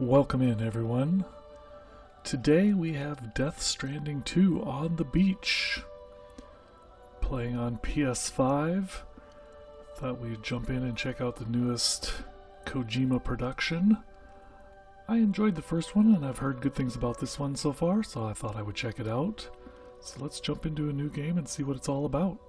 Welcome in, everyone. Today we have Death Stranding 2 on the beach. Playing on PS5. Thought we'd jump in and check out the newest Kojima production. I enjoyed the first one and I've heard good things about this one so far, so I thought I would check it out. So let's jump into a new game and see what it's all about.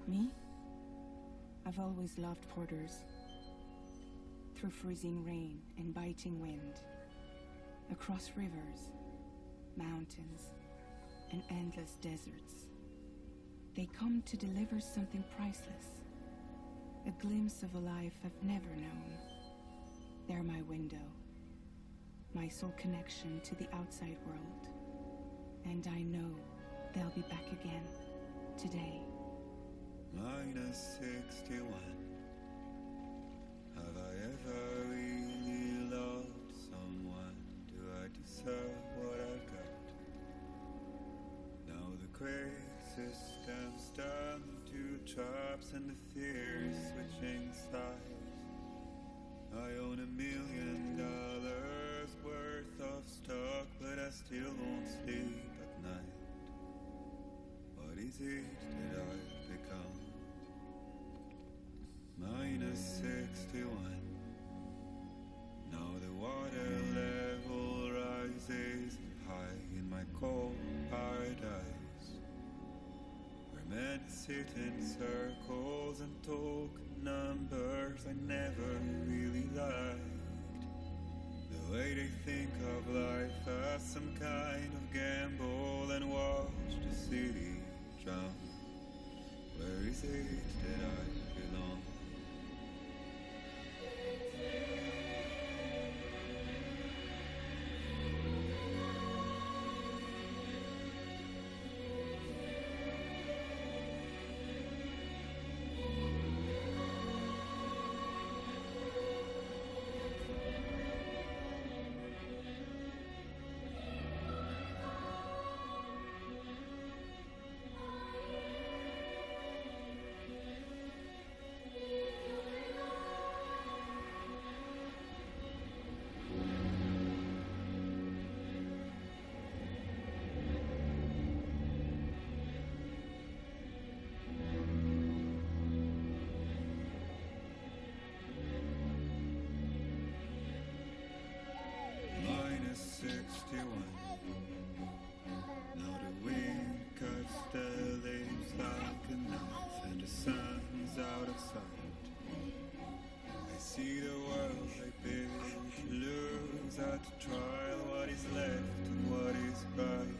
Me? I've always loved porters. Through freezing rain and biting wind, across rivers, mountains, and endless deserts. They come to deliver something priceless, a glimpse of a life I've never known. They're my window, my sole connection to the outside world. And I know they'll be back again, today. Minus 61. Have I ever really loved someone? Do I deserve what I've got? Now the gray system's down to traps and the fears switching sides. I own $1 million worth of stock, but I still won't sleep at night. What is it that I've become? Minus 61. Now the water level rises high in my cold paradise, where men sit in circles and talk numbers I never really liked. The way they think of life as some kind of gamble and watch the city drown. Where is it that I belong? trial, what is left and what is right.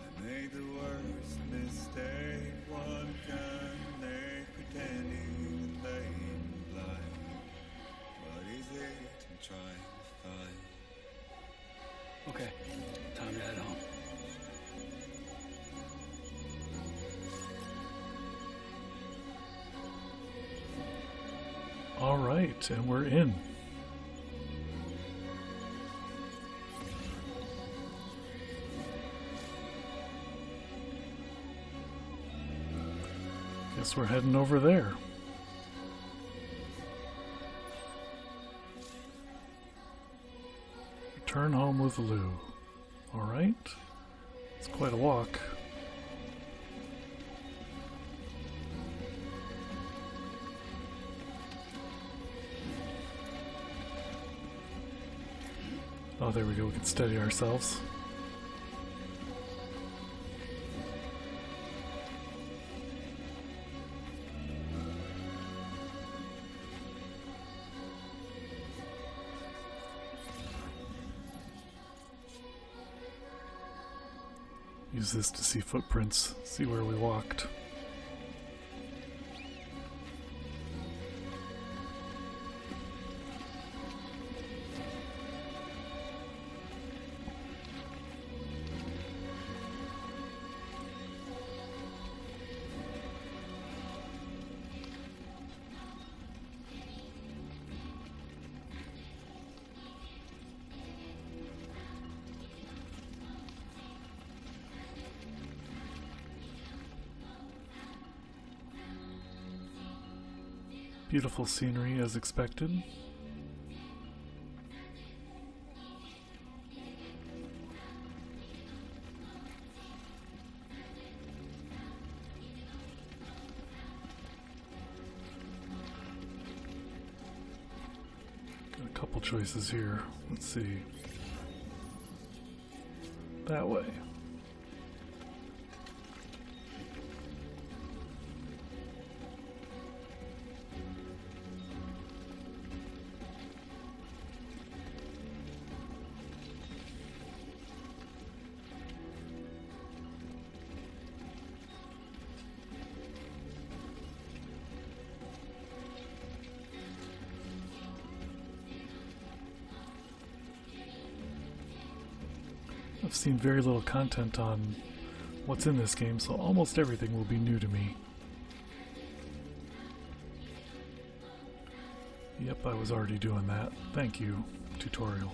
I made the worst mistake one can make, pretending and playing blind. What is it I'm trying to find? Okay, time to head home. All right, and we're in. Guess we're heading over there. Return home with Lou. All right. It's quite a walk. Oh, there we go. We can steady ourselves. Use this to see footprints, see where we walked. Beautiful scenery as expected. Got a couple choices here. Let's see. That way. I've seen very little content on what's in this game, so almost everything will be new to me. Yep, I was already doing that. Thank you, tutorial.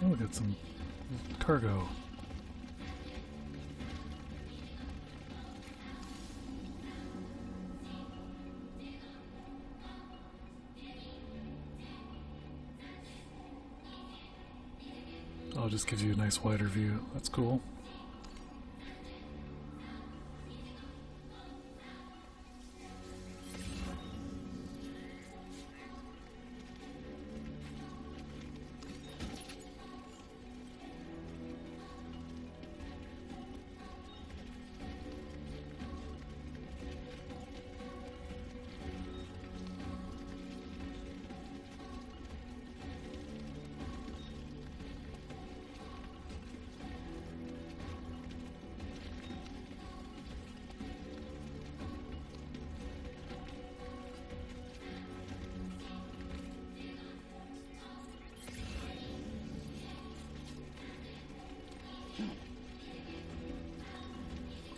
Oh, we got some cargo. Oh, it just gives you a nice wider view. That's cool.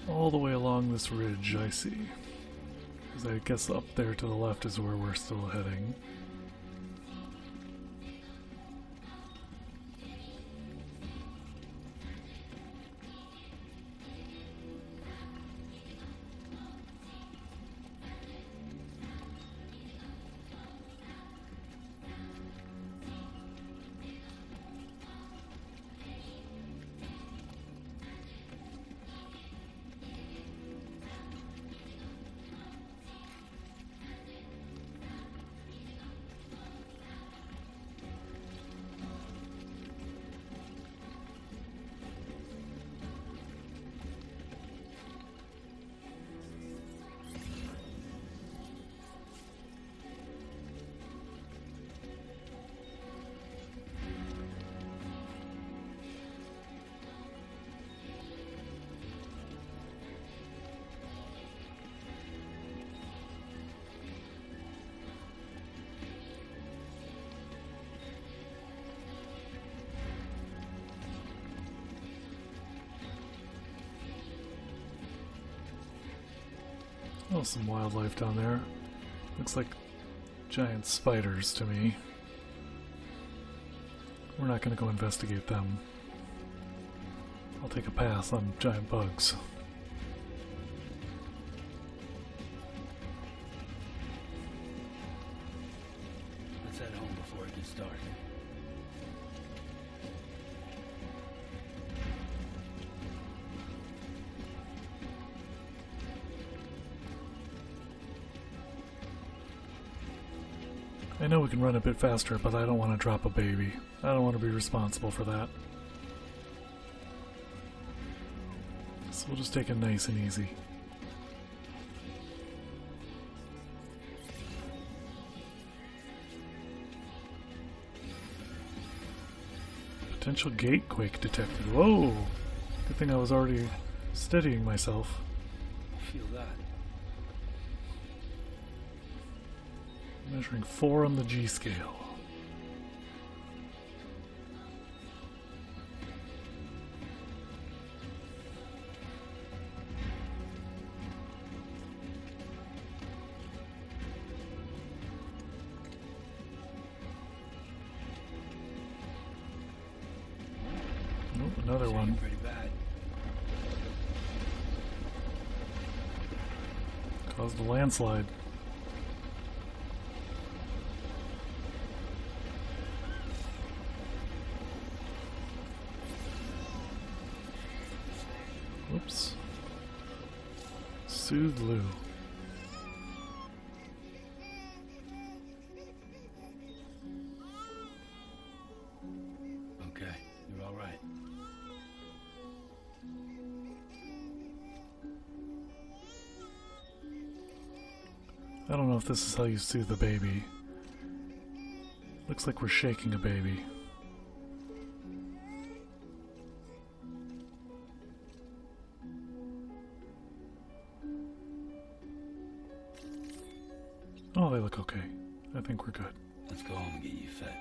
All the way along this ridge, I see. 'Cause I guess up there to the left is where we're still heading. Oh, some wildlife down there. Looks like giant spiders to me. We're not going to go investigate them. I'll take a pass on giant bugs. Let's head home before it gets dark. I know we can run a bit faster, but I don't want to drop a baby. I don't want to be responsible for that. So we'll just take it nice and easy. Potential gate quake detected. Whoa! Good thing I was already steadying myself. I feel that. Measuring 4 on the G scale. Nope, another one. Pretty bad. Caused a landslide. Whoops. Soothe Lou. Okay, you're all right. I don't know if this is how you soothe a baby. Looks like we're shaking a baby. Oh, they look okay. I think we're good. Let's go home and get you fed.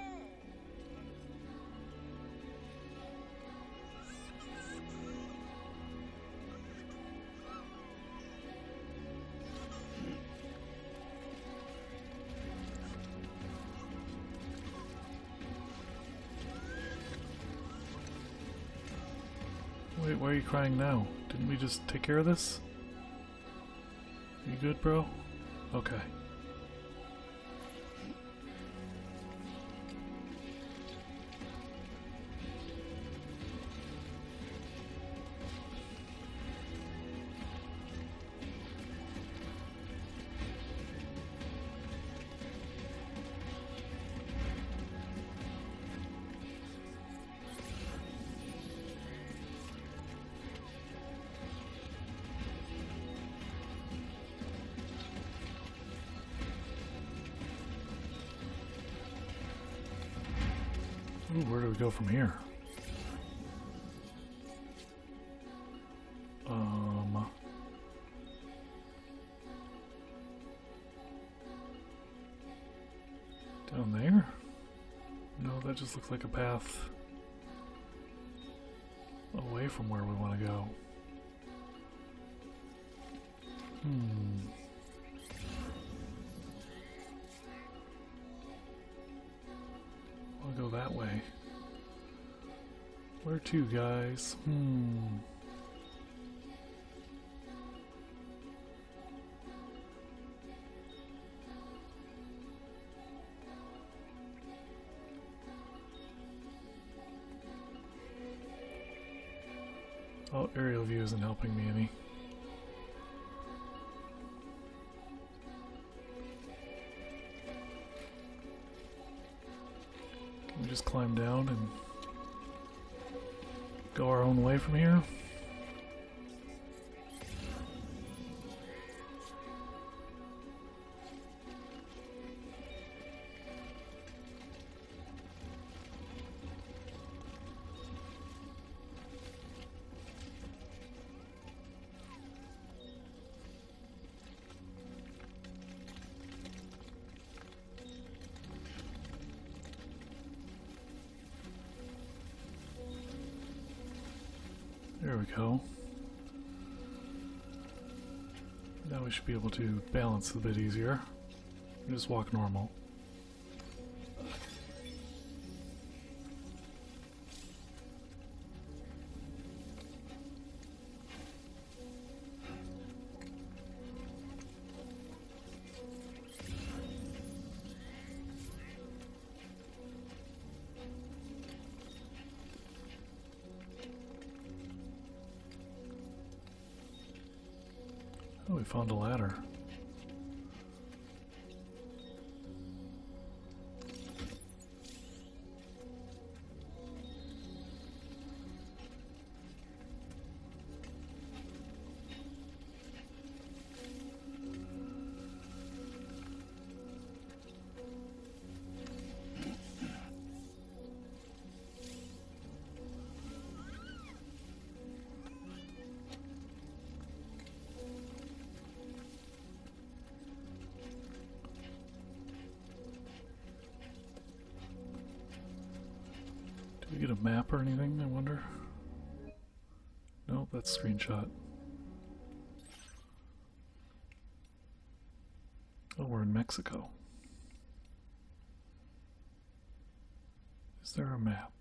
Wait, why are you crying now? Didn't we just take care of this? You good, bro? Okay. Ooh, where do we go from here? Down there? No, that just looks like a path away from where we want to go. I'll go that way. Where to, guys? Oh, aerial view isn't helping me any. Can we just climb down and go our own way from here? There we go. Now we should be able to balance a bit easier. Just walk normal. Oh, we found a ladder. Do we get a map or anything, I wonder? Nope, that's screenshot. Oh, we're in Mexico. Is there a map?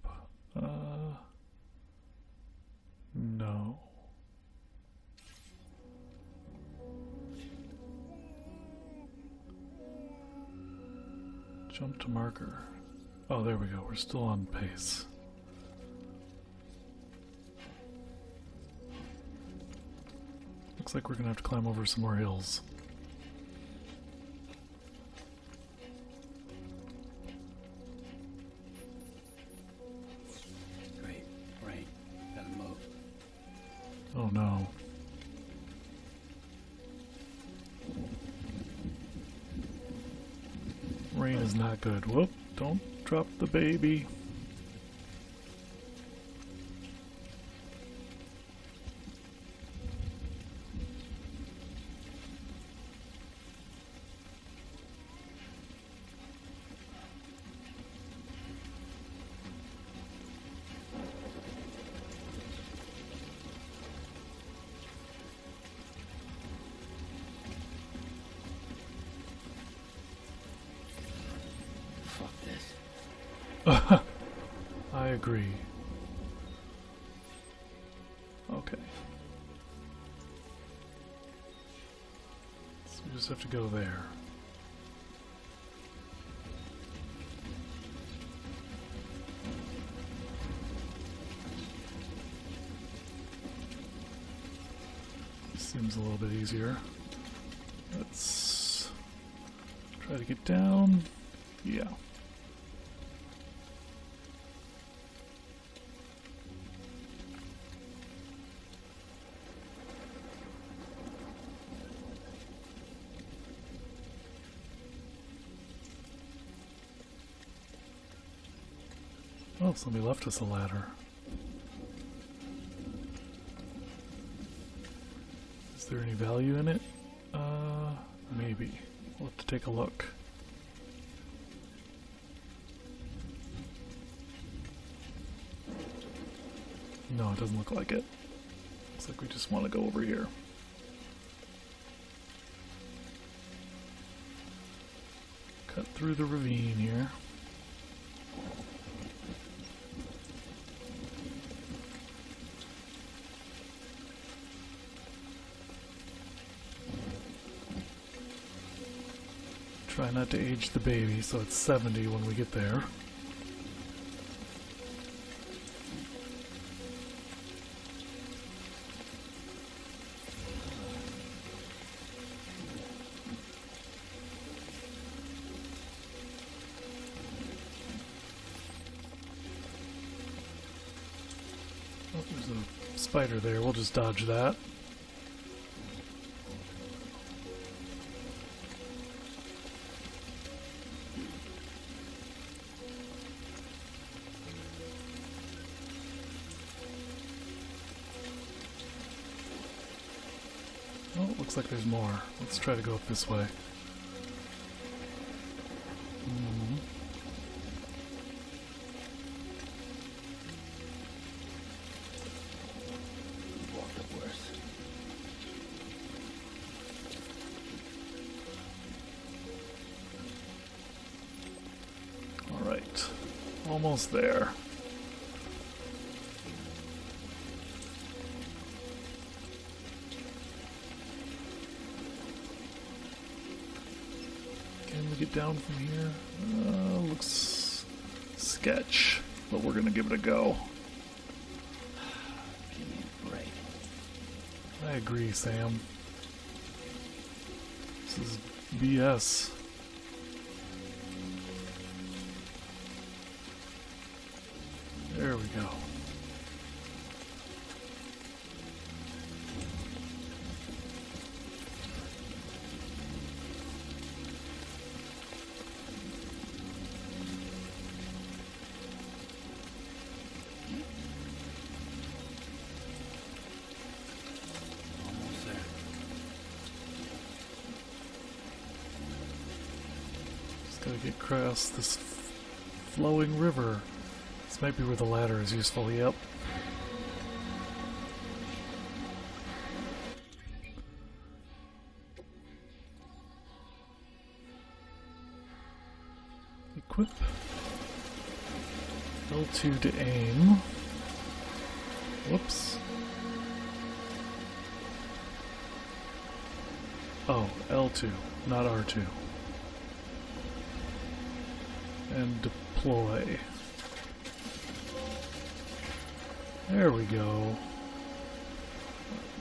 No. Jump to marker. Oh, there we go. We're still on pace. Looks like we're gonna have to climb over some more hills. Great. Right. Gotta move. Oh no. Rain is not good. Whoop, don't drop the baby. Fuck this. I agree. Okay. So we just have to go there. Seems a little bit easier. Let's try to get down. Yeah. Oh, somebody left us a ladder. Is there any value in it? Maybe. We'll have to take a look. No, it doesn't look like it. Looks like we just want to go over here. Cut through the ravine here. Try not to age the baby, so it's 70 when we get there. Oh, there's a spider there. We'll just dodge that. Oh, looks like there's more. Let's try to go up this way. Walked up worse. Almost there. Can we get down from here? Looks sketch, but we're gonna give it a go. Give me a break. I agree, Sam. This is BS. There we go. Almost there. Just gotta get across this flowing river. This might be where the ladder is useful, yep. Equip. L2 to aim. Whoops. Oh, L2, not R2. And deploy. There we go.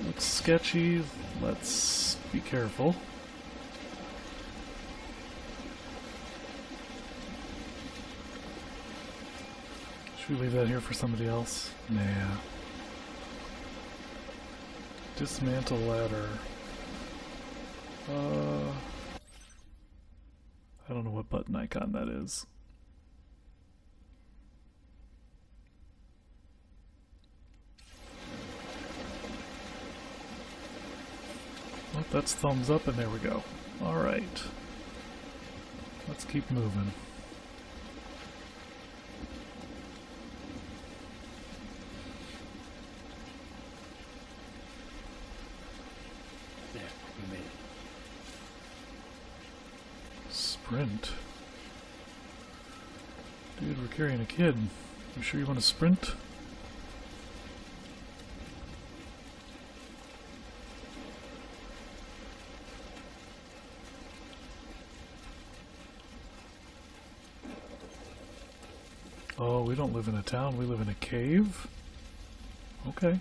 Looks sketchy. Let's be careful. Should we leave that here for somebody else? Nah. Dismantle ladder. I don't know what button icon that is. Oh, that's thumbs up, and there we go. Alright. Let's keep moving. There, we made it. Sprint? Dude, we're carrying a kid. You sure you want to sprint? Oh, we don't live in a town, we live in a cave? Okay.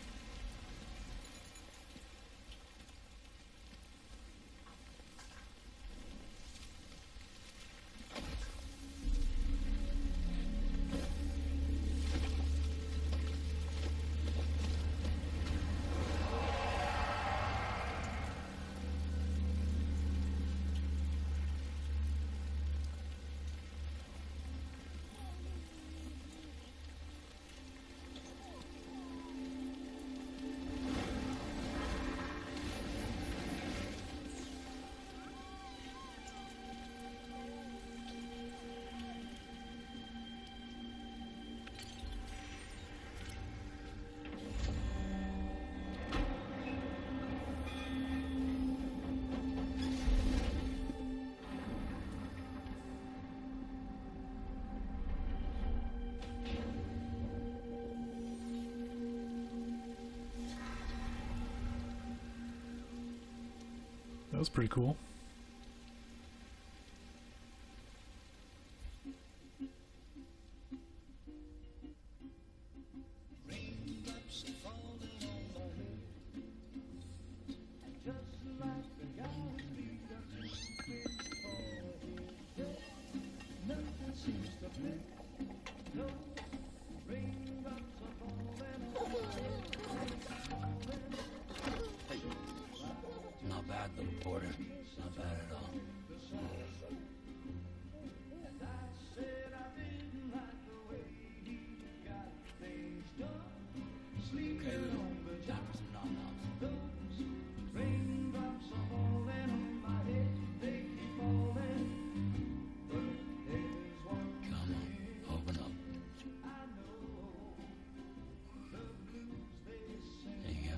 That was pretty cool. Not bad, little porter. Not bad at all. Okay, Lou. Time for some nom-noms. Come on, open up. There you go.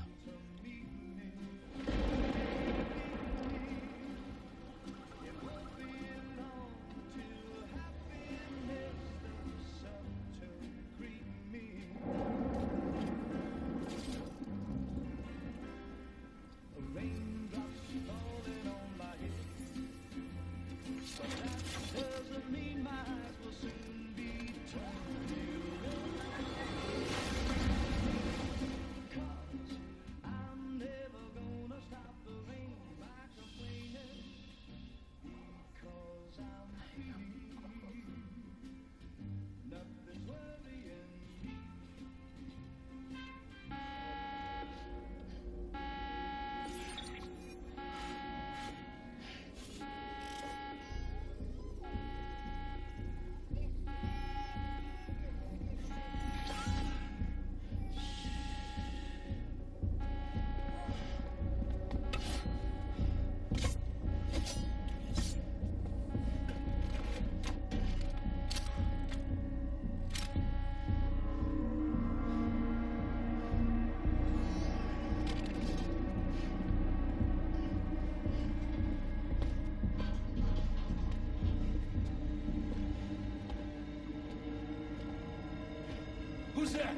that?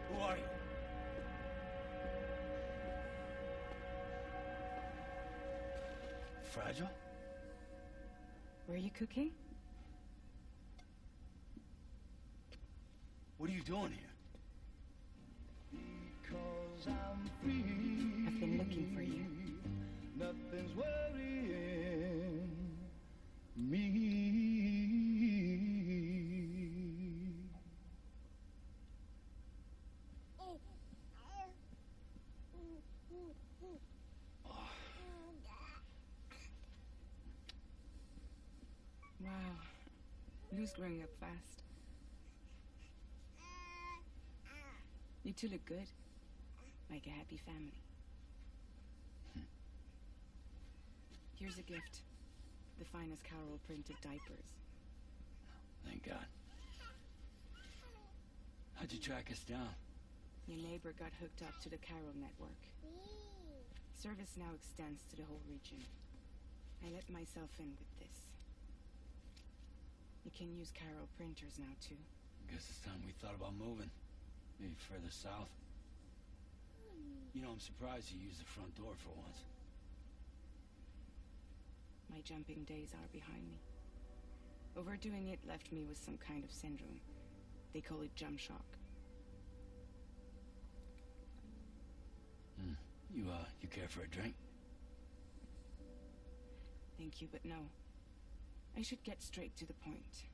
Who are you? Fragile? Were you cooking? What are you doing here? Because I'm free. I've been looking for you. Nothing's worrying me. Wow. Lou's growing up fast. You two look good. Like a happy family. Here's a gift. The finest Carol printed diapers. Thank God. How'd you track us down? Your neighbor got hooked up to the Carol network. Service now extends to the whole region. I let myself in with this. You can use Carol printers now too. Guess it's time we thought about moving. Maybe further south. You know, I'm surprised you used the front door for once. My jumping days are behind me. Overdoing it left me with some kind of syndrome. They call it jump shock. You care for a drink? Thank you, but no. I should get straight to the point.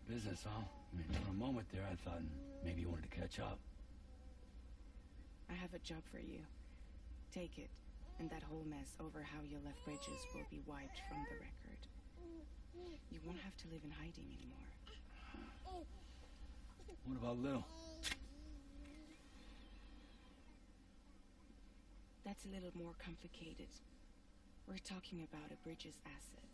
Business, huh? I mean, for a moment there, I thought maybe you wanted to catch up. I have a job for you. Take it, and that whole mess over how you left Bridges will be wiped from the record. You won't have to live in hiding anymore. What about Lil? That's a little more complicated. We're talking about a Bridges asset.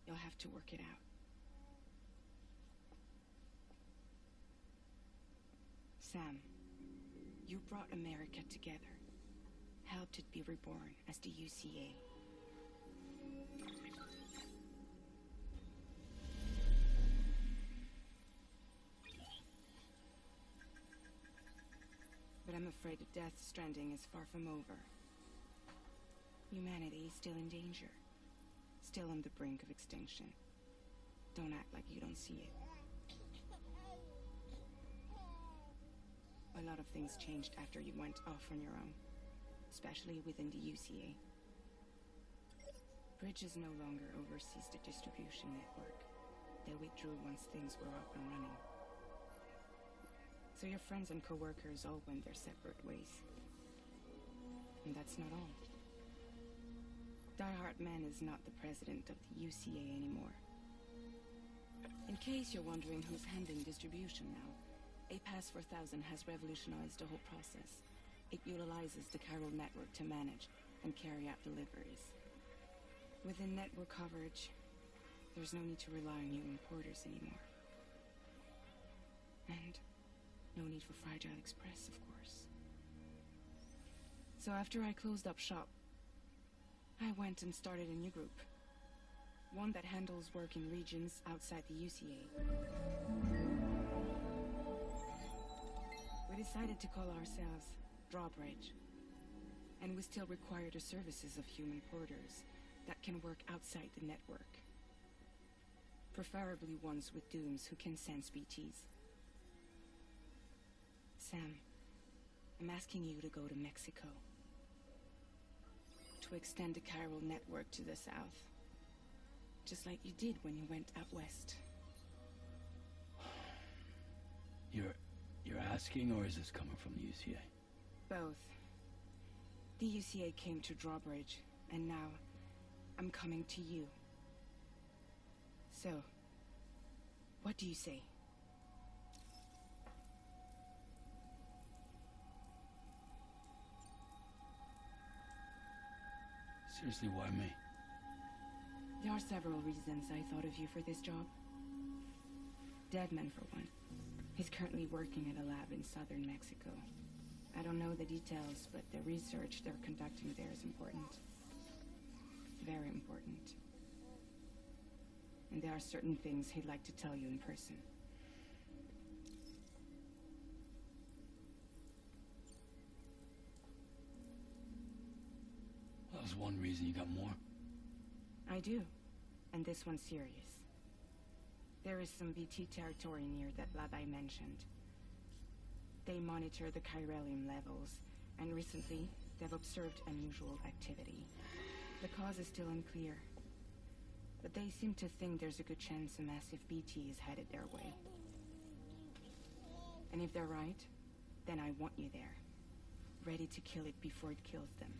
You'll have to work it out. Sam, you brought America together. Helped it be reborn as the UCA. But I'm afraid that Death Stranding is far from over. Humanity is still in danger. Still on the brink of extinction. Don't act like you don't see it. A lot of things changed after you went off on your own. Especially within the UCA. Bridges no longer oversees the distribution network. They withdrew once things were up and running. So your friends and co-workers all went their separate ways. And that's not all. Die Hartman is not the president of the UCA anymore. In case you're wondering who's handling distribution now, A Pass 4000 has revolutionized the whole process. It utilizes the Carol network to manage and carry out deliveries. Within network coverage, there's no need to rely on you importers anymore. And no need for Fragile Express, of course. So after I closed up shop, I went and started a new group. One that handles work in regions outside the UCA. We decided to call ourselves Drawbridge. And we still require the services of human porters that can work outside the network. Preferably ones with dooms who can sense BTs. Sam, I'm asking you to go to Mexico. To extend the Carol network to the south. Just like you did when you went out west. You're asking, or is this coming from the UCA? Both. The UCA came to Drawbridge, and now I'm coming to you. So, what do you say? Seriously, why me? There are several reasons I thought of you for this job. Deadman, for one. He's currently working at a lab in southern Mexico. I don't know the details, but the research they're conducting there is important. Very important. And there are certain things he'd like to tell you in person. That was one reason you got more. I do. And this one's serious. There is some BT territory near that lab I mentioned. They monitor the chiralium levels, and recently, they've observed unusual activity. The cause is still unclear, but they seem to think there's a good chance a massive BT is headed their way. And if they're right, then I want you there, ready to kill it before it kills them.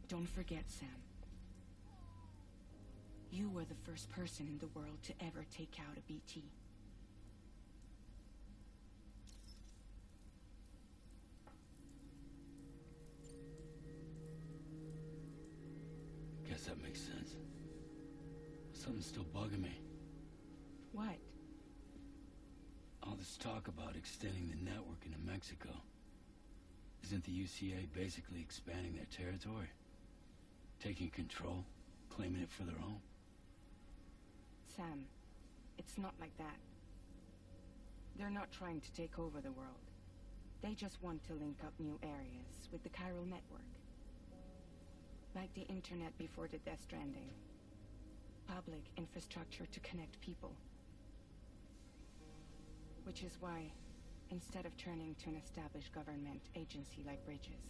Don't forget, Sam. You were the first person in the world to ever take out a BT. Guess that makes sense. Something's still bugging me. What? All this talk about extending the network into Mexico. Isn't the UCA basically expanding their territory? Taking control, claiming it for their own? Sam, it's not like that. They're not trying to take over the world. They just want to link up new areas with the chiral network. Like the internet before the Death Stranding. Public infrastructure to connect people. Which is why, instead of turning to an established government agency like Bridges,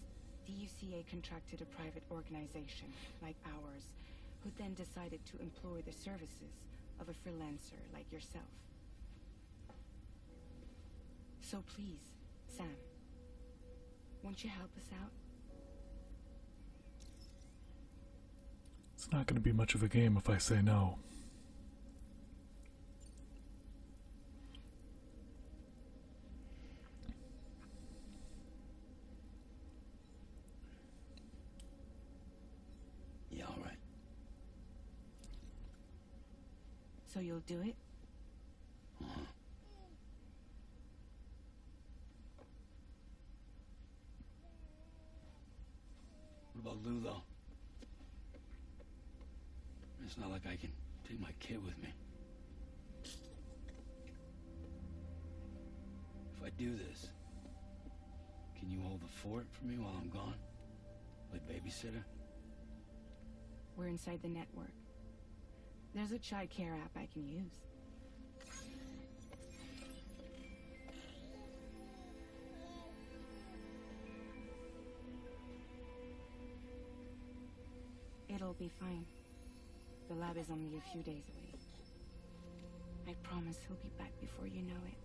the UCA contracted a private organization like ours, who then decided to employ the services of a freelancer like yourself. So please, Sam, won't you help us out? It's not going to be much of a game if I say no. Yeah, all right. So you'll do it? Uh-huh. What about Lou, though? It's not like I can take my kid with me. If I do this, can you hold the fort for me while I'm gone? Like babysitter? We're inside the network. There's a child care app I can use. It'll be fine. The lab is only a few days away. I promise he'll be back before you know it.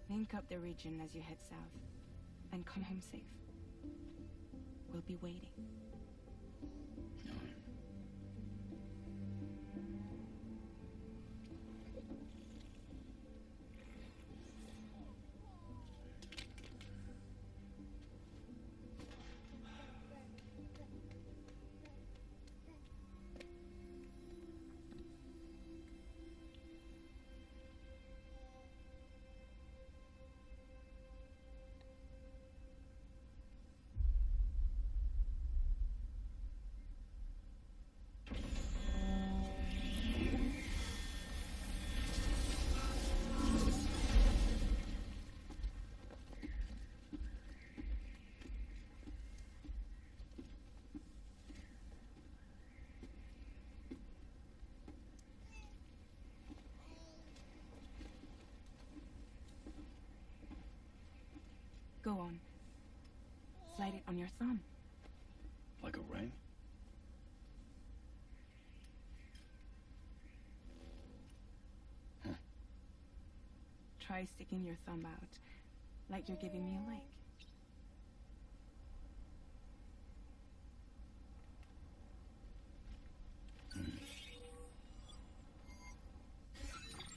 Link up the region as you head south, and come home safe. We'll be waiting. All right. Go on. Slide it on your thumb. Like a ring? Huh. Try sticking your thumb out, like you're giving me a like.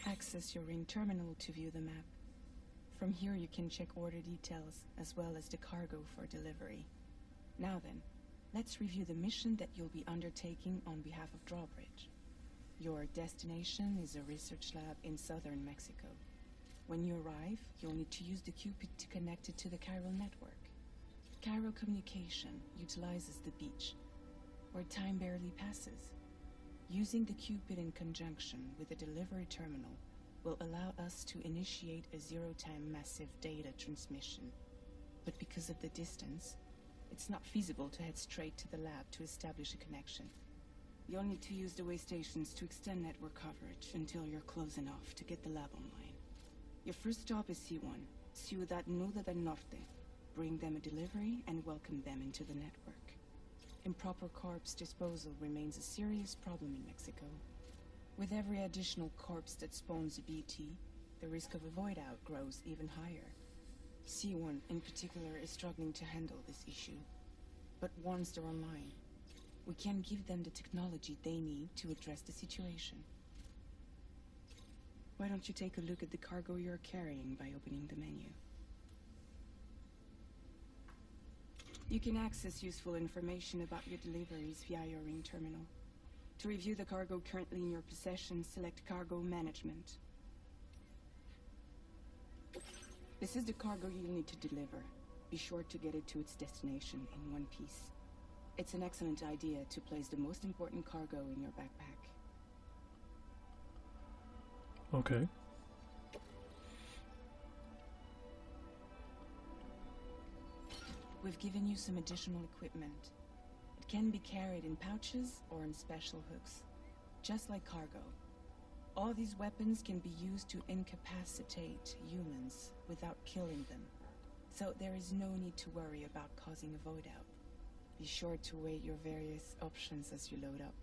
Access your ring terminal to view the map. From here you can check order details as well as the cargo for delivery. Now then, Let's review the mission that you'll be undertaking on behalf of Drawbridge. Your destination is a research lab in southern Mexico. When you arrive, you'll need to use the Cupid to connect it to the chiral network. Chiral communication utilizes the beach, where time barely passes. Using the Cupid in conjunction with a delivery terminal will allow us to initiate a zero-time massive data transmission. But because of the distance, it's not feasible to head straight to the lab to establish a connection. You'll need to use the way stations to extend network coverage until you're close enough to get the lab online. Your first stop is C1, Ciudad Nuda del Norte. Bring them a delivery and welcome them into the network. Improper corpse disposal remains a serious problem in Mexico. With every additional corpse that spawns a BT, the risk of a void out grows even higher. C1 in particular is struggling to handle this issue. But once they're online, we can give them the technology they need to address the situation. Why don't you take a look at the cargo you're carrying by opening the menu? You can access useful information about your deliveries via your ring terminal. To review the cargo currently in your possession, select Cargo Management. This is the cargo you'll need to deliver. Be sure to get it to its destination in one piece. It's an excellent idea to place the most important cargo in your backpack. Okay. We've given you some additional equipment. It can be carried in pouches or in special hooks, just like cargo. All these weapons can be used to incapacitate humans without killing them, so there is no need to worry about causing a void out. Be sure to weigh your various options as you load up.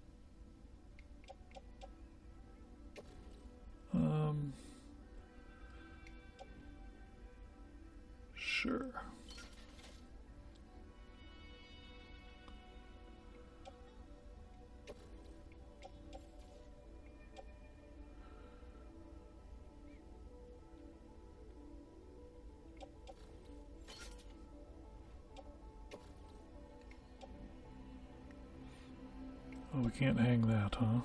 Sure. Oh, we can't hang that, huh?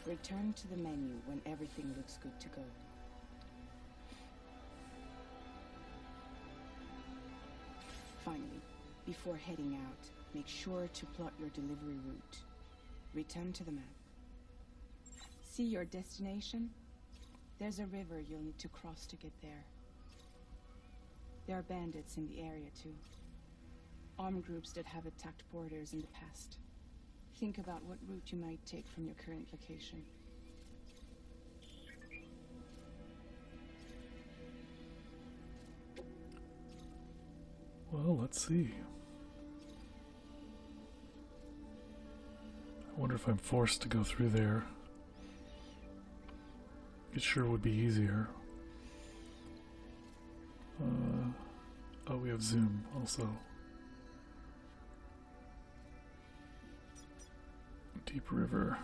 Return to the menu when everything looks good to go. Finally, before heading out, make sure to plot your delivery route. Return to the map. See your destination? There's a river you'll need to cross to get there. There are bandits in the area too. Armed groups that have attacked borders in the past. Think about what route you might take from your current location. Well, let's see. I wonder if I'm forced to go through there. It sure would be easier. Oh, we have Zoom also. Deep River.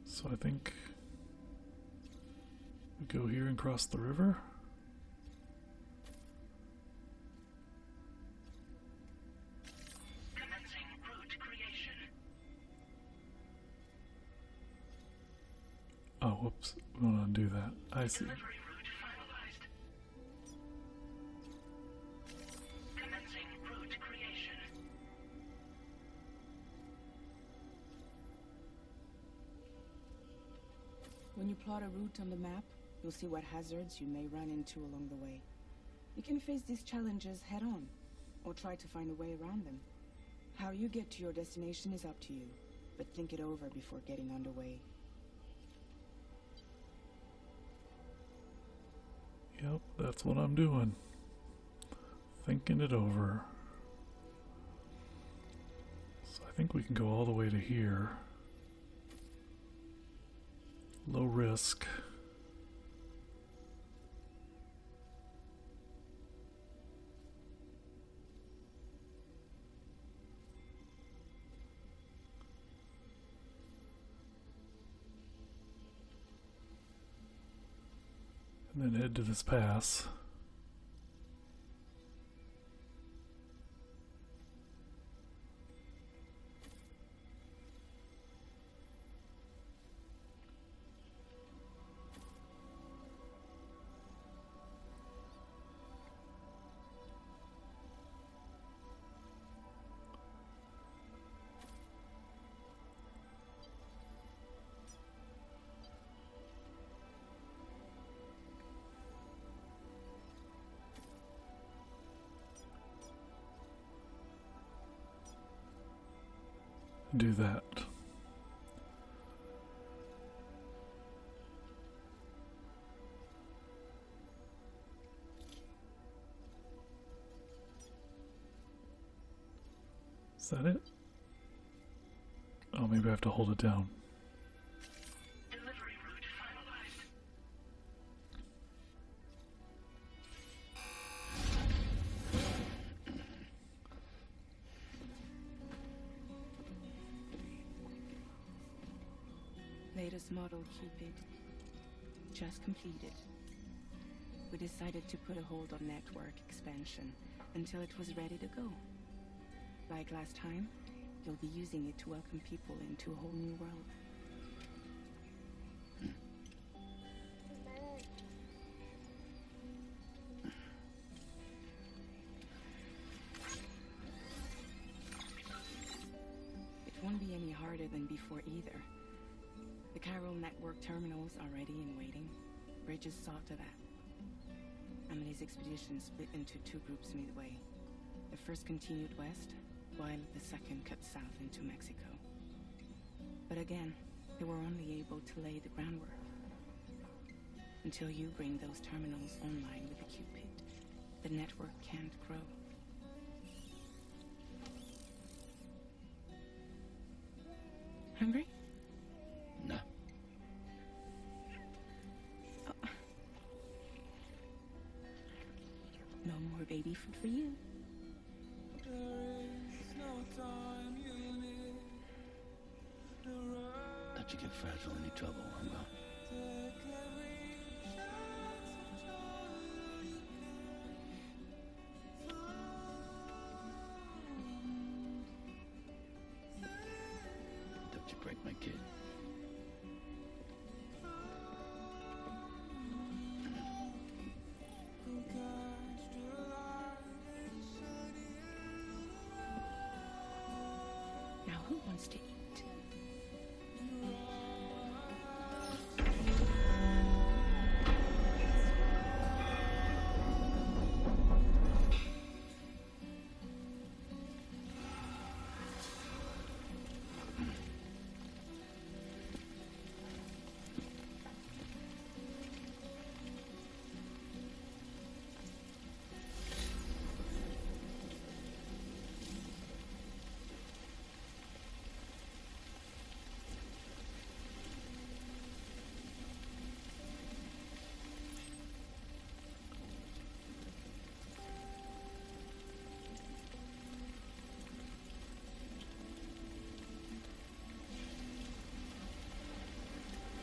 So I think we go here and cross the river. Commencing route creation. Oh, whoops. We want to undo that. I see. Delivery route finalized. Commencing route creation. When you plot a route on the map, you'll see what hazards you may run into along the way. You can face these challenges head-on, or try to find a way around them. How you get to your destination is up to you, but think it over before getting underway. Yep, that's what I'm doing. Thinking it over. So I think we can go all the way to here. Low risk. then head to this pass. Do that. Is that it? Oh, maybe I have to hold it down. Delivery route finalized. Latest model Cupid. Just completed. We decided to put a hold on network expansion until it was ready to go. Like last time, you'll be using it to welcome people into a whole new world. It won't be any harder than before either. The Chiral network terminals are ready and waiting. Bridges saw to that. Emily's expedition split into two groups midway. The first continued west, while the second cut south into Mexico. But again, they were only able to lay the groundwork. Until you bring those terminals online with the Cupid, the network can't grow. Hungry? No. No more baby food for you. Let you get fragile any trouble, Hugo. Don't you break my kid. Now who wants to eat?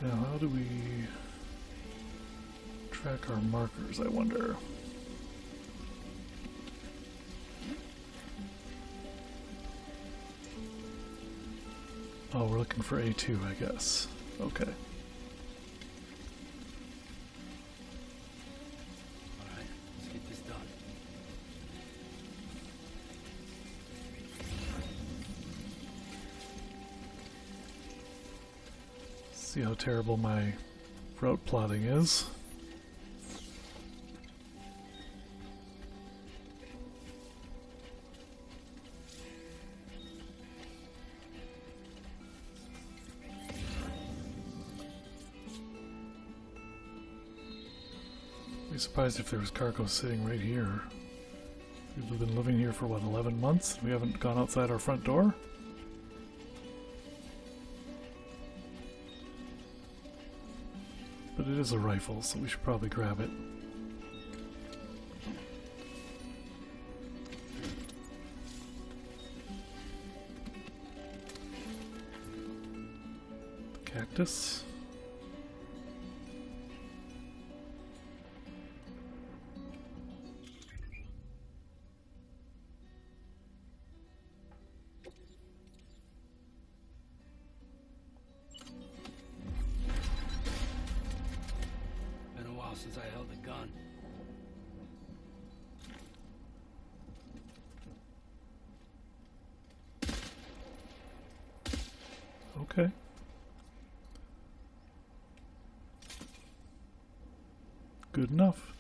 Now, how do we track our markers, I wonder? Oh, we're looking for A2, I guess. Okay. Alright, let's get this done. See how terrible my route plotting is. I'd be surprised if there was cargo sitting right here. We've been living here for what, 11 months? We haven't gone outside our front door? But it is a rifle, so we should probably grab it. Cactus. Okay. Good enough.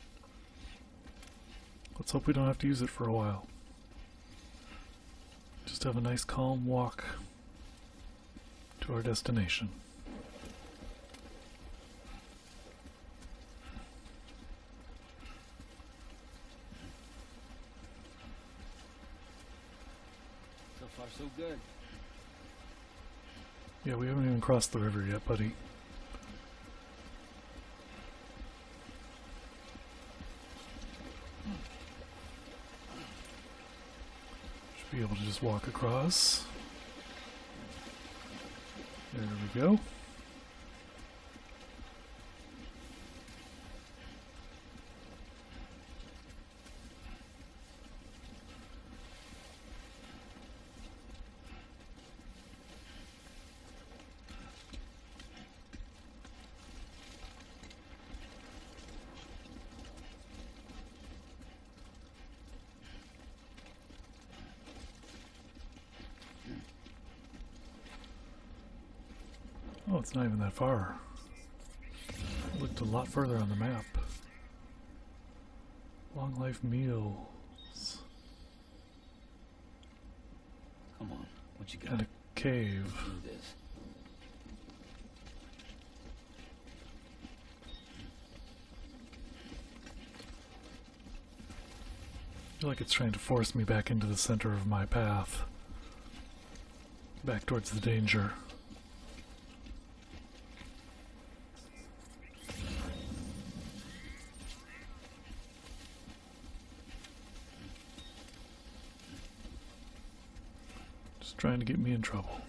Let's hope we don't have to use it for a while. Just have a nice calm walk to our destination. So far, so good. Yeah, we haven't even crossed the river yet, buddy. Should be able to just walk across. There we go. Oh, it's not even that far. It looked a lot further on the map. Long life meals. Come on, what you got? And a cave. Do this. I feel like it's trying to force me back into the center of my path. Back towards the danger. Just trying to get me in trouble.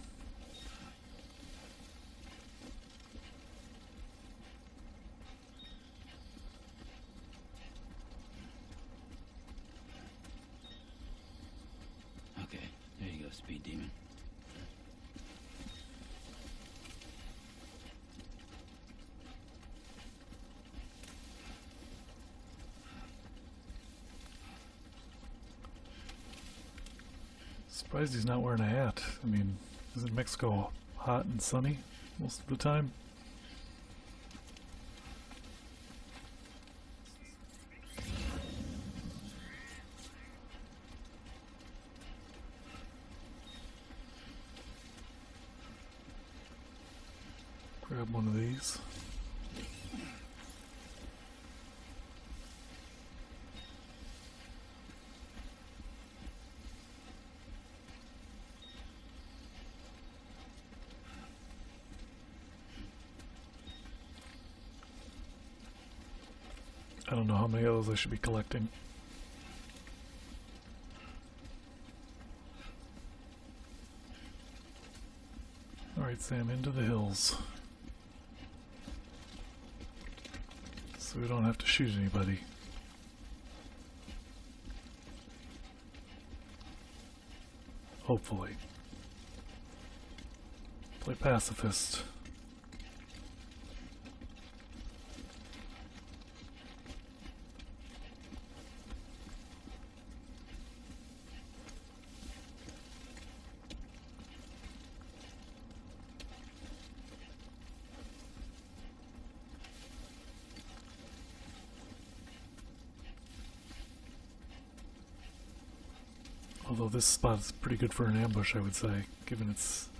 Okay, there you go, speed demon. Surprised he's not wearing a hat. I mean, isn't Mexico hot and sunny most of the time? Grab one of these. I don't know how many of those I should be collecting. Alright, Sam, into the hills. So we don't have to shoot anybody. Hopefully. Play pacifist. Although this spot is pretty good for an ambush, I would say, given it's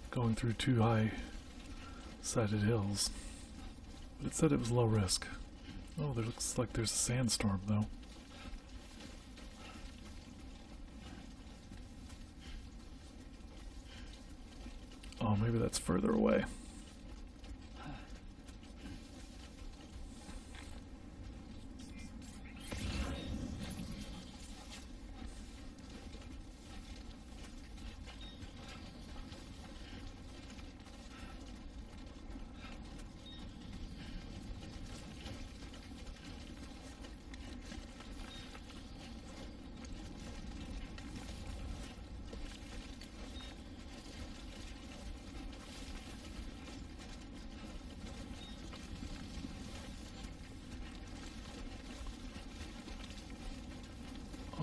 going through two high-sided hills. But it said it was low risk. Oh, there looks like there's a sandstorm, though. Oh, maybe that's further away.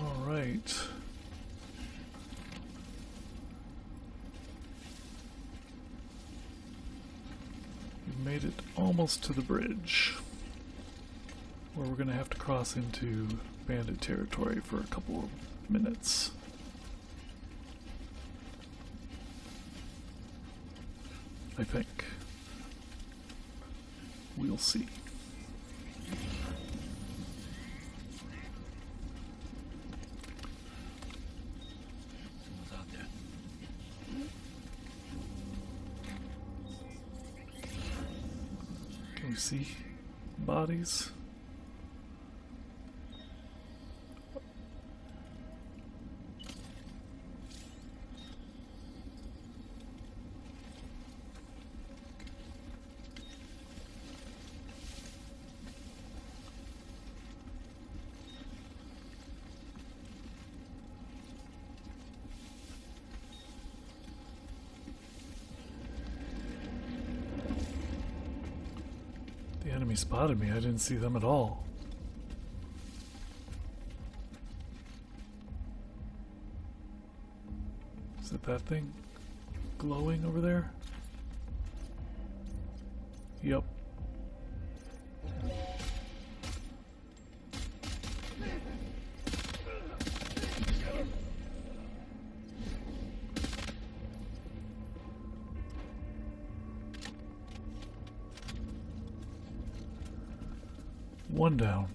Alright. made it almost to the bridge, where we're going to have to cross into bandit territory for a couple of minutes. I think. We'll see. Someone's out there. Can we see bodies? The enemy spotted me. I didn't see them at all. Is it that thing glowing over there? Yep. One down.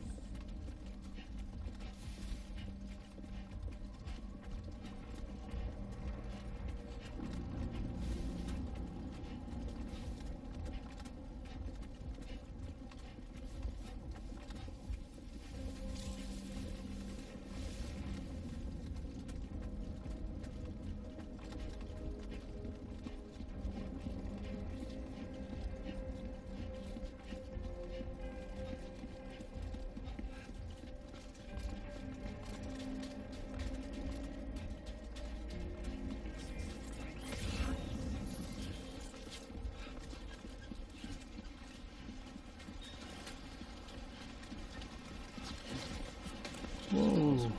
Whoa.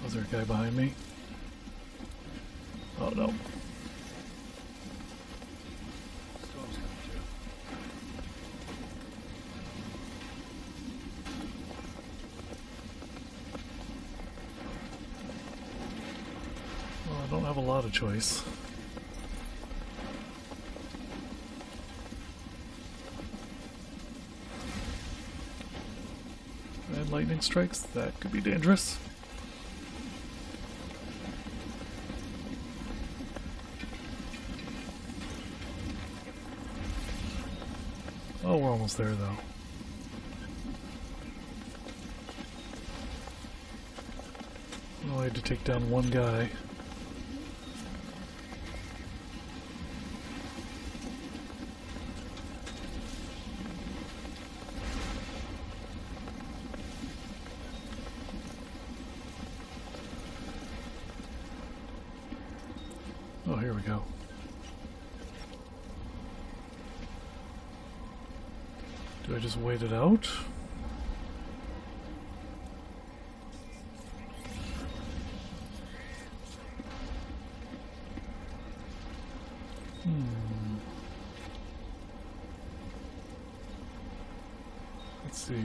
Was there a guy behind me? Oh no. Storm's coming through. Well, I don't have a lot of choice. And lightning strikes, that could be dangerous. Oh, we're almost there though. Oh, I had to take down one guy. Oh, here we go. Do I just wait it out? Let's see.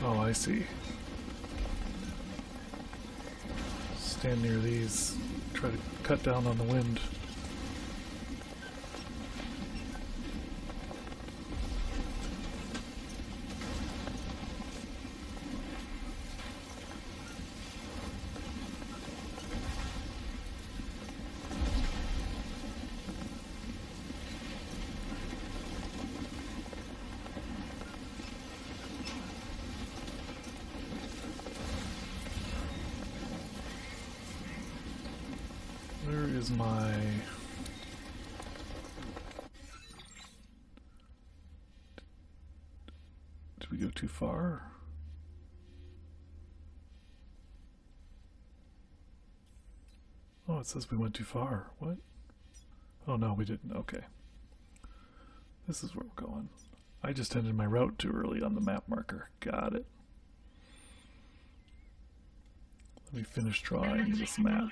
Oh, I see. Stand near these, try to cut down on the wind. Where is my... Did we go too far? Oh, it says we went too far. What? Oh no, we didn't. Okay. This is where we're going. I just ended my route too early on the map marker. Got it. Let me finish drawing this map.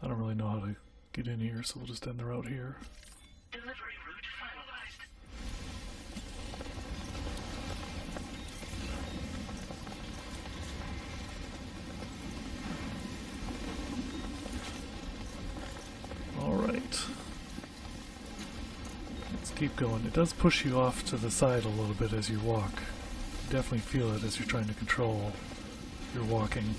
I don't really know how to get in here, so we'll just end the route here. Delivery route finalized. Alright. Let's keep going. It does push you off to the side a little bit as you walk. You definitely feel it as you're trying to control your walking.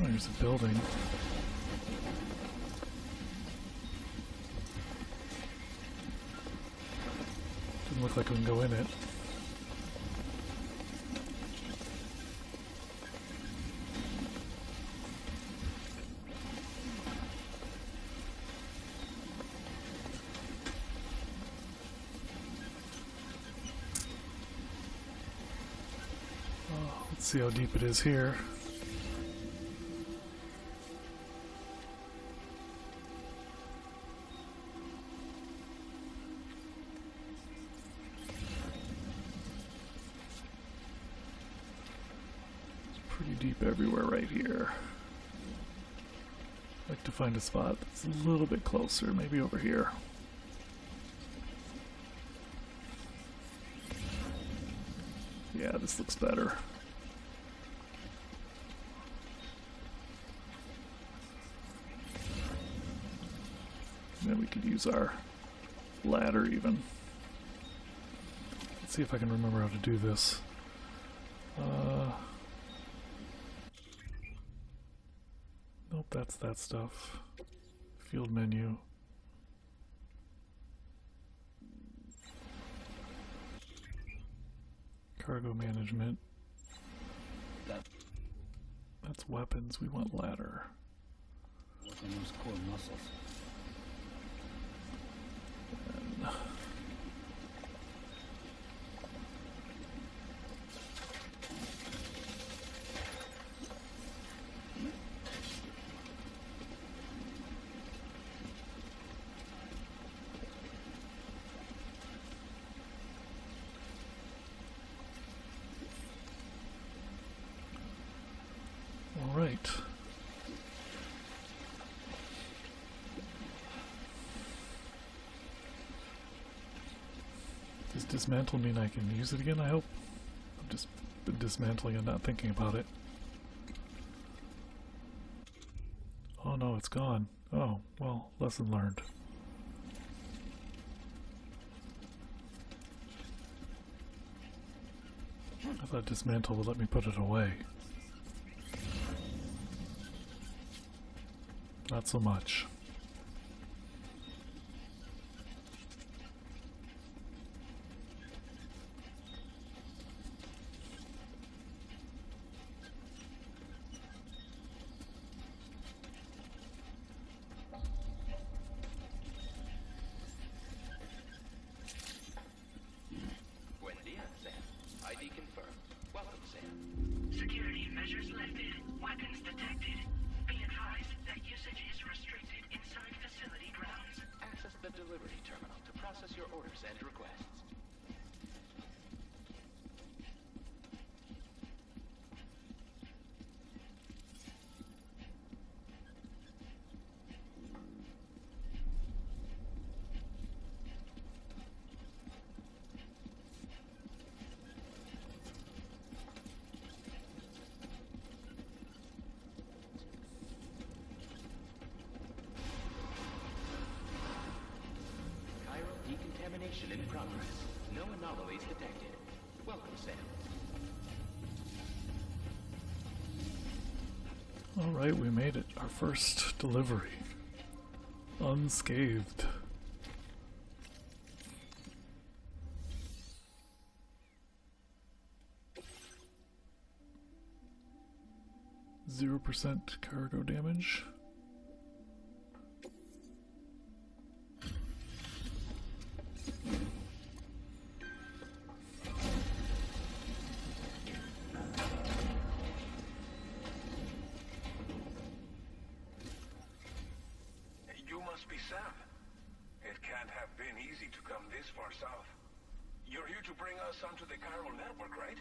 Oh, there's a building. Doesn't look like we can go in it. Oh, let's see how deep it is here. Pretty deep everywhere right here. I'd like to find a spot that's a little bit closer, maybe over here. Yeah, this looks better. And then we could use our ladder even. Let's see if I can remember how to do this. Nope, that's that stuff. Field menu. Cargo management. That's weapons. We want ladder. Working those core muscles. And all right. Does dismantle mean I can use it again, I hope? I've just been dismantling and not thinking about it. Oh no, it's gone. Oh, well, lesson learned. I thought dismantle would let me put it away. Not so much. Buen dia, Sam. ID confirmed. Welcome, Sam. Security measures lifted. Weapons detected. Be advised that usage is restricted inside facility grounds. Access the delivery terminal to process your orders and requests. Investigation in progress. No anomalies detected. Welcome, Sam. Alright, we made it. Our first delivery. Unscathed. %0 cargo damage. You must be Sam. It can't have been easy to come this far south. You're here to bring us onto the chiral network, right?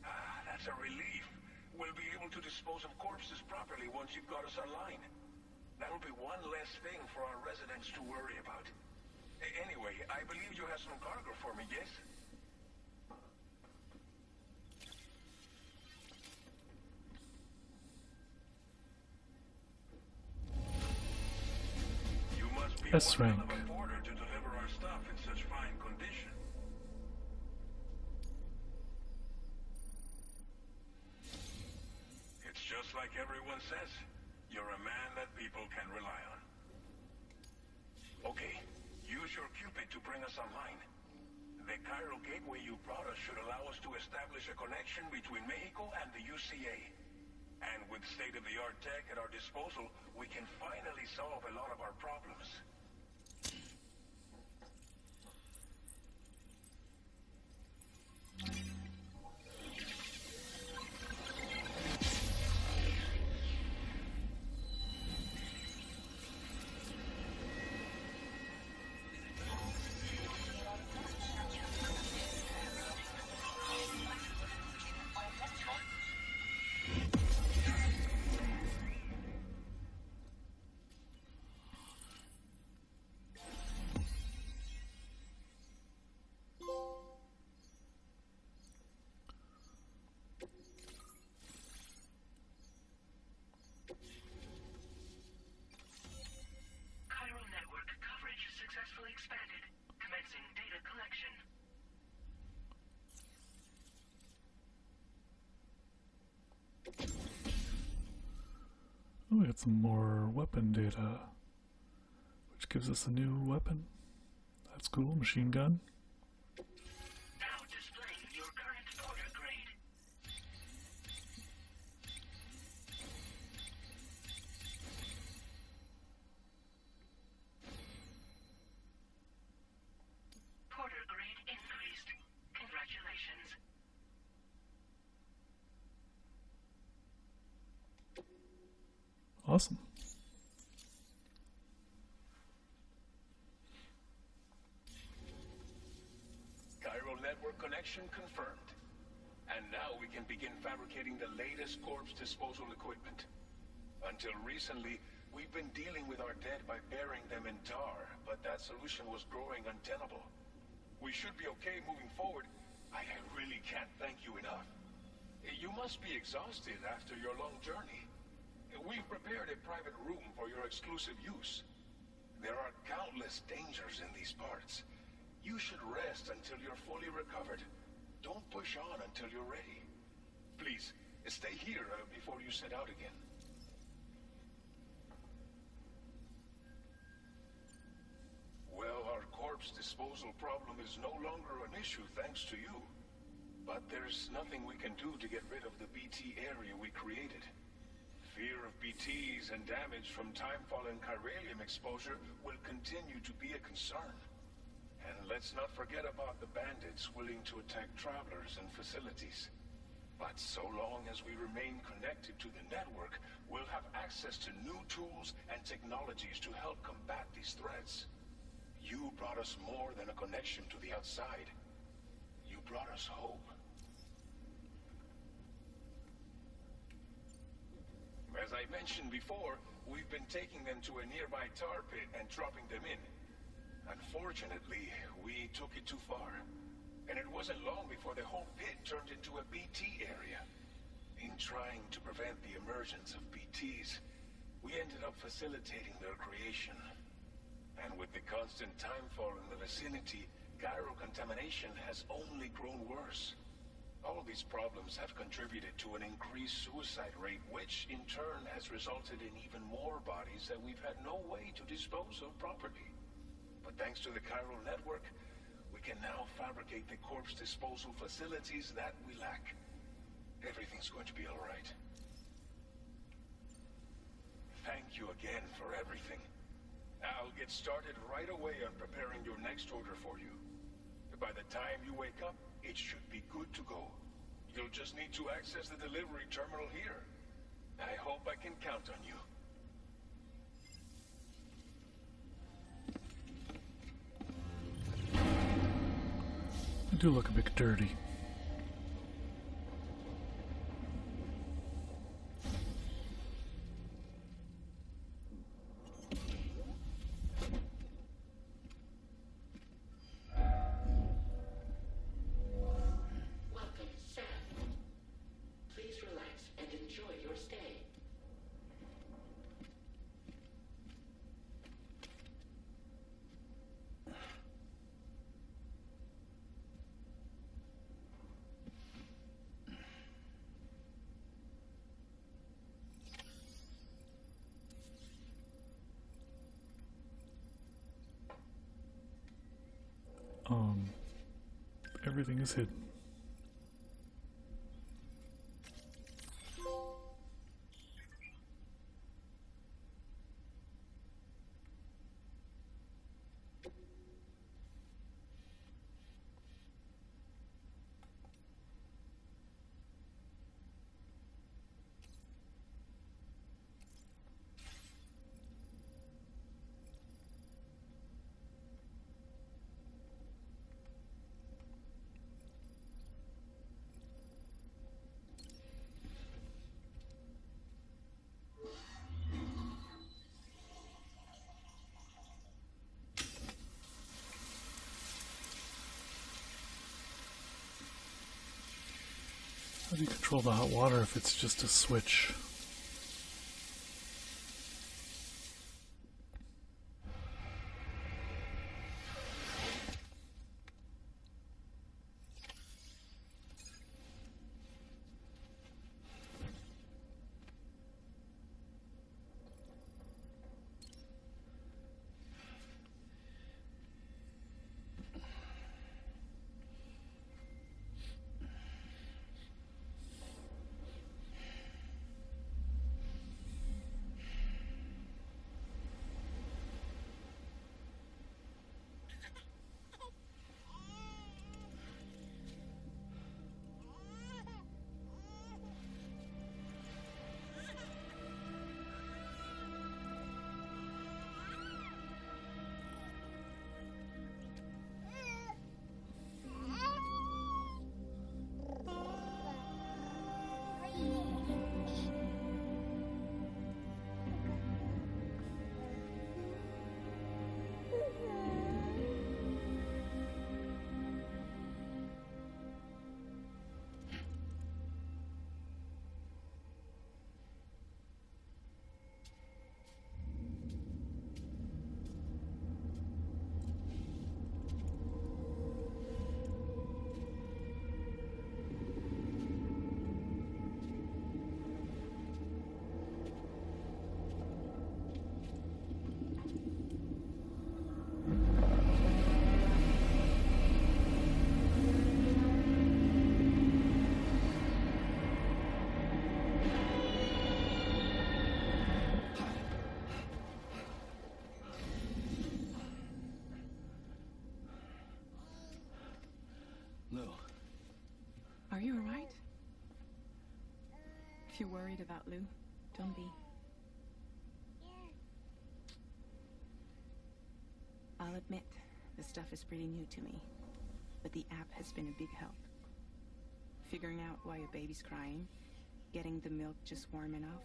Ah, that's a relief. We'll be able to dispose of corpses properly once you've got us online. That'll be one less thing for our residents to worry about. Anyway, I believe you have some cargo for me, yes? You must be S one rank. hell of a porter to deliver our stuff in such fine condition. It's just like everyone says. You're a man that people can rely on. Okay, use your Cupid to bring us online. The chiral gateway you brought us should allow us to establish a connection between Mexico and the UCA. And with state-of-the-art tech at our disposal, we can finally solve a lot of our problems. Chiral network coverage successfully expanded. Commencing data collection. Oh, we got some more weapon data, which gives us a new weapon. That's cool, machine gun. Now displaying your current porter grade. Porter grade increased. Congratulations. Awesome. Chiral network connection confirmed. And now we can begin fabricating the latest corpse disposal equipment. Until recently, we've been dealing with our dead by burying them in tar, but that solution was growing untenable. We should be okay moving forward. I really can't thank you enough. You must be exhausted after your long journey. We've prepared a private room for your exclusive use. There are countless dangers in these parts. You should rest until you're fully recovered. Don't push on until you're ready. Please, stay here before you set out again. Well, our corpse disposal problem is no longer an issue thanks to you. But there's nothing we can do to get rid of the BT area we created. Fear of BTs and damage from timefall and chiralium exposure will continue to be a concern. And let's not forget about the bandits willing to attack travelers and facilities. But so long as we remain connected to the network, we'll have access to new tools and technologies to help combat these threats. You brought us more than a connection to the outside. You brought us hope. As I mentioned before, we've been taking them to a nearby tar pit and dropping them in. Unfortunately, we took it too far. And it wasn't long before the whole pit turned into a BT area. In trying to prevent the emergence of BTs, we ended up facilitating their creation. And with the constant timefall in the vicinity, Gyro contamination has only grown worse. All these problems have contributed to an increased suicide rate, which in turn has resulted in even more bodies that we've had no way to dispose of properly. But thanks to the chiral network, we can now fabricate the corpse disposal facilities that we lack. Everything's going to be all right. Thank you again for everything. I'll get started right away on preparing your next order for you. By the time you wake up, it should be good to go. You'll just need to access the delivery terminal here. I hope I can count on you. I do look a bit dirty. Welcome, sir. Please relax and enjoy your stay. Everything is hidden. How do you control the hot water if it's just a switch? Are you alright? If you're worried about Lou, don't be. I'll admit, the stuff is pretty new to me, but the app has been a big help. Figuring out why a baby's crying, getting the milk just warm enough.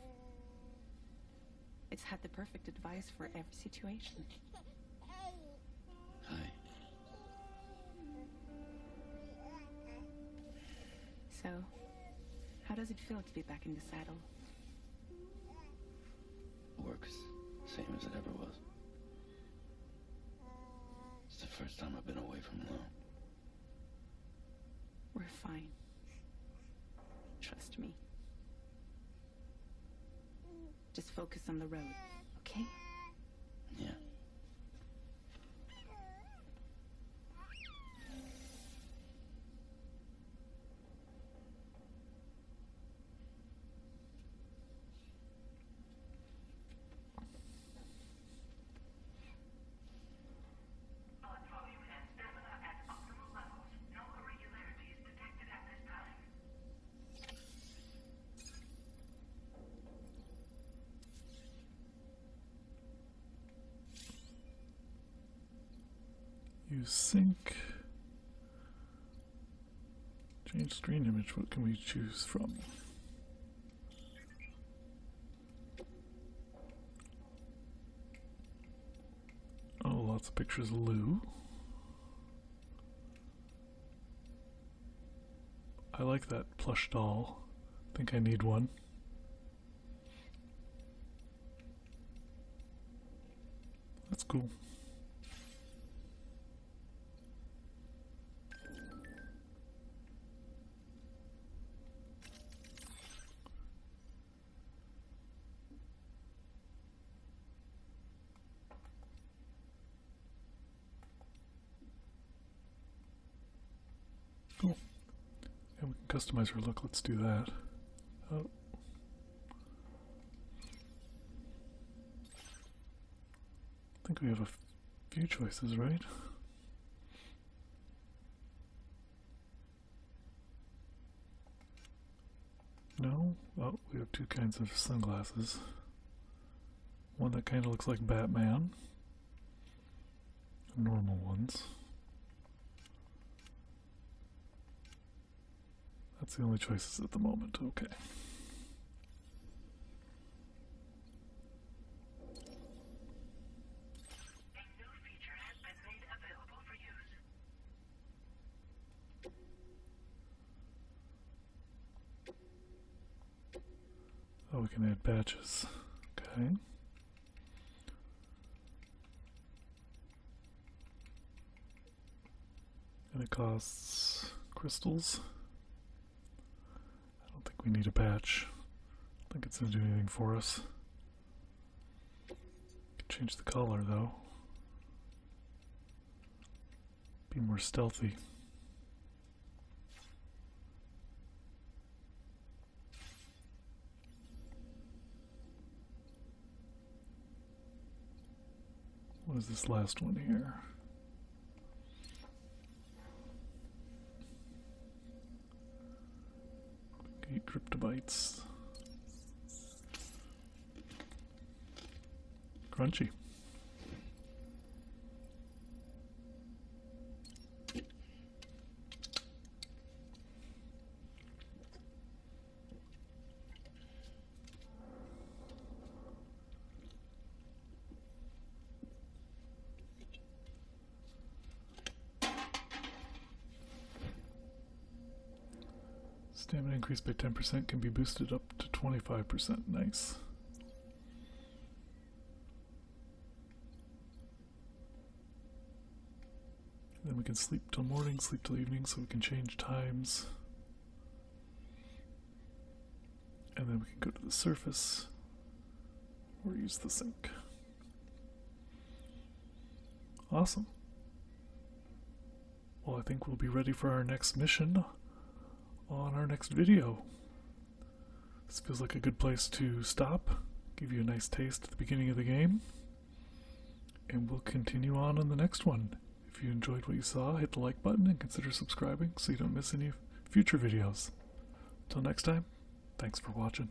It's had the perfect advice for every situation. Hi. So, how does it feel to be back in the saddle? Works same as it ever was. It's the first time I've been away from Lou. Just focus on the road, okay? Yeah. Use sync. Change screen image. What can we choose from? Oh, lots of pictures of Lou. I like that plush doll. I think I need one. That's cool. Cool. And we can customize her look. Let's do that. Oh. I think we have a few choices, right? No? Oh, we have two kinds of sunglasses. One that kind of looks like Batman. Normal ones. That's the only choices at the moment. Okay. Oh, we can add batches. Okay. And it costs crystals. I don't think we need a patch. I don't think it's going to do anything for us. Could change the color though. Be more stealthy. What is this last one here? Eight cryptobytes. Crunchy. Stamina increased by 10% can be boosted up to 25%. Nice. And then we can sleep till morning, sleep till evening, so we can change times. And then we can go to the surface or use the sink. Awesome. Well, I think we'll be ready for our next mission on our next video. This feels like a good place to stop, give you a nice taste at the beginning of the game, and we'll continue on the next one. If you enjoyed what you saw, hit the like button and consider subscribing so you don't miss any future videos. Until next time, thanks for watching.